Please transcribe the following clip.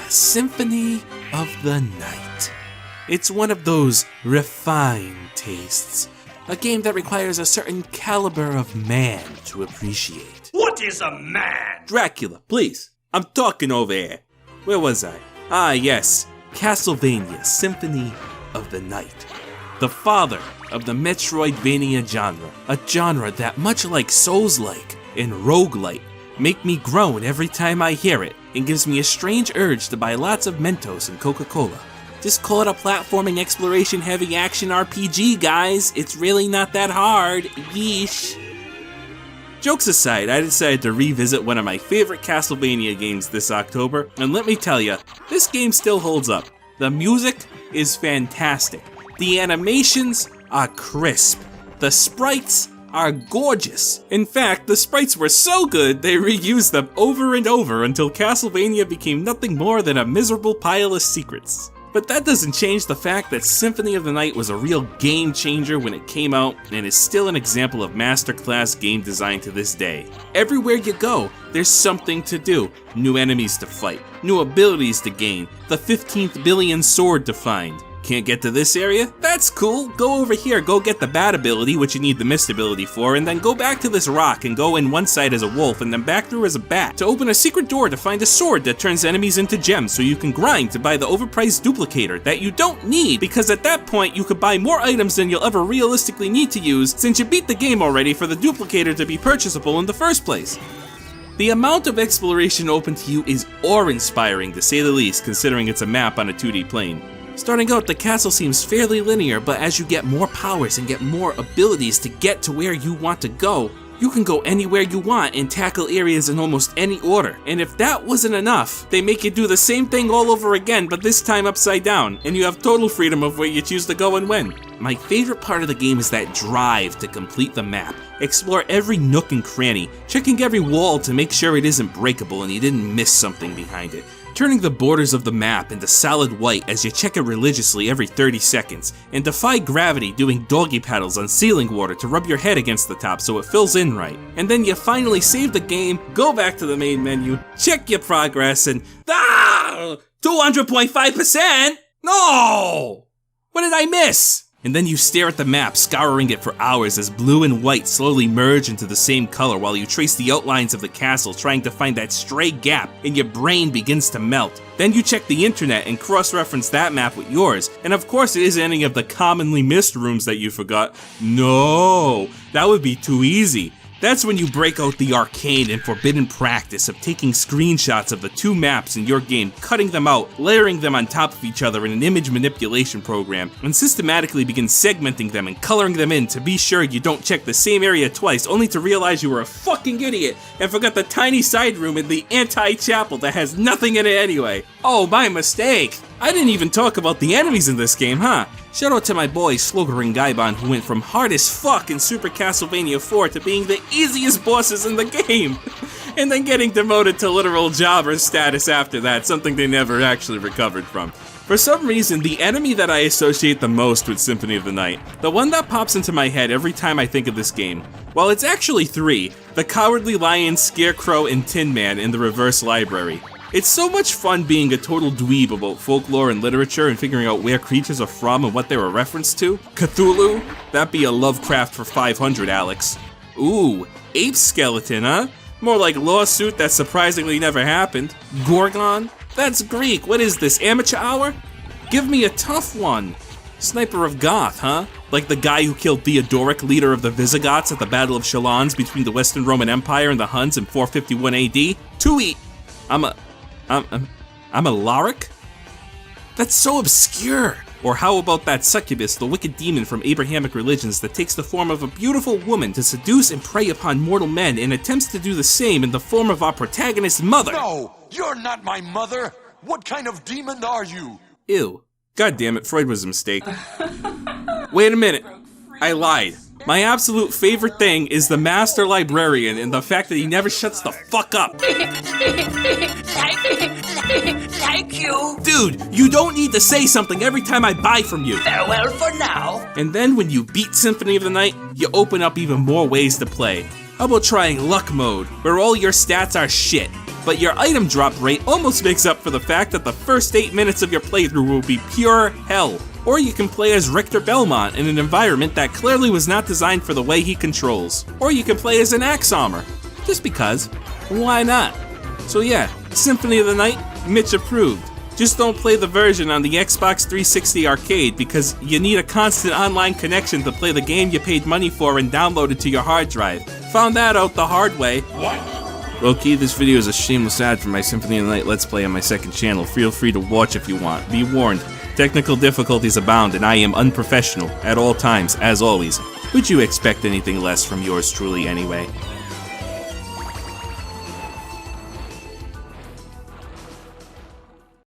Symphony of the Night. It's one of those refined tastes. A game that requires a certain caliber of man to appreciate. What is a man? Dracula, please. I'm talking over here. Where was I? Yes. Castlevania Symphony of the Night. The father of the Metroidvania genre. A genre that, much like Souls-like and roguelite, make me groan every time I hear it and gives me a strange urge to buy lots of Mentos and Coca-Cola. Just call it a platforming exploration heavy action RPG, guys. It's really not that hard. Yeesh. Jokes aside, I decided to revisit one of my favorite Castlevania games this October, and let me tell ya, this game still holds up. The music is fantastic. The animations are crisp. The sprites are gorgeous. In fact, the sprites were so good they reused them over and over until Castlevania became nothing more than a miserable pile of secrets. But that doesn't change the fact that Symphony of the Night was a real game changer when it came out and is still an example of masterclass game design to this day. Everywhere you go, there's something to do. New enemies to fight, new abilities to gain, the 15th billion sword to find. Can't get to this area? That's cool. Go over here, go get the bat ability, which you need the mist ability for, and then go back to this rock and go in one side as a wolf and then back through as a bat to open a secret door to find a sword that turns enemies into gems so you can grind to buy the overpriced duplicator that you don't need because at that point you could buy more items than you'll ever realistically need to use since you beat the game already for the duplicator to be purchasable in the first place. The amount of exploration open to you is awe-inspiring to say the least considering it's a map on a 2D plane. Starting out, the castle seems fairly linear, but as you get more powers and get more abilities to get to where you want to go, you can go anywhere you want and tackle areas in almost any order. And if that wasn't enough, they make you do the same thing all over again, but this time upside down, and you have total freedom of where you choose to go and when. My favorite part of the game is that drive to complete the map. Explore every nook and cranny, checking every wall to make sure it isn't breakable and you didn't miss something behind it. Turning the borders of the map into solid white as you check it religiously every 30 seconds, and defy gravity doing doggy paddles on sealing water to rub your head against the top so it fills in right. And then you finally save the game, go back to the main menu, check your progress, and 200.5%? No! What did I miss? And then you stare at the map, scouring it for hours as blue and white slowly merge into the same color while you trace the outlines of the castle trying to find that stray gap and your brain begins to melt. Then you check the internet and cross-reference that map with yours, and of course it isn't any of the commonly missed rooms that you forgot. No, that would be too easy. That's when you break out the arcane and forbidden practice of taking screenshots of the two maps in your game, cutting them out, layering them on top of each other in an image manipulation program, and systematically begin segmenting them and coloring them in to be sure you don't check the same area twice, only to realize you were a fucking idiot and forgot the tiny side room in the anti-chapel that has nothing in it anyway. Oh, my mistake! I didn't even talk about the enemies in this game, huh? Shout out to my boy Slogarin Gaibon who went from hard as fuck in Super Castlevania 4 to being the easiest bosses in the game, and then getting demoted to literal jobber status after that, something they never actually recovered from. For some reason, the enemy that I associate the most with Symphony of the Night, the one that pops into my head every time I think of this game, well, it's actually three: the Cowardly Lion, Scarecrow, and Tin Man in the Reverse Library. It's so much fun being a total dweeb about folklore and literature and figuring out where creatures are from and what they were referenced to. Cthulhu? That'd be a Lovecraft for 500, Alex. Ooh, ape skeleton, huh? More like lawsuit that surprisingly never happened. Gorgon? That's Greek. What is this, amateur hour? Give me a tough one. Sniper of Goth, huh? Like the guy who killed Theodoric, leader of the Visigoths at the Battle of Chalons between the Western Roman Empire and the Huns in 451 AD? Tui. I'm a Lorik? That's so obscure! Or how about that succubus, the wicked demon from Abrahamic religions that takes the form of a beautiful woman to seduce and prey upon mortal men and attempts to do the same in the form of our protagonist's mother? No! You're not my mother! What kind of demon are you? Ew. God damn it, Freud was a mistake. Wait a minute. I lied. My absolute favorite thing is the Master Librarian and the fact that he never shuts the fuck up. Thank you. Dude, you don't need to say something every time I buy from you. Farewell for now. And then when you beat Symphony of the Night, you open up even more ways to play. How about trying Luck Mode, where all your stats are shit? but your item drop rate almost makes up for the fact that the first 8 minutes of your playthrough will be pure hell. Or you can play as Richter Belmont in an environment that clearly was not designed for the way he controls. Or you can play as an axe armor, just because. Why not? So yeah, Symphony of the Night, Mitch approved. Just don't play the version on the Xbox 360 arcade because you need a constant online connection to play the game you paid money for and download it to your hard drive. Found that out the hard way. Okay, this video is a shameless ad for my Symphony of the Night Let's Play on my second channel. Feel free to watch if you want. Be warned, technical difficulties abound and I am unprofessional at all times, as always. Would you expect anything less from yours truly anyway?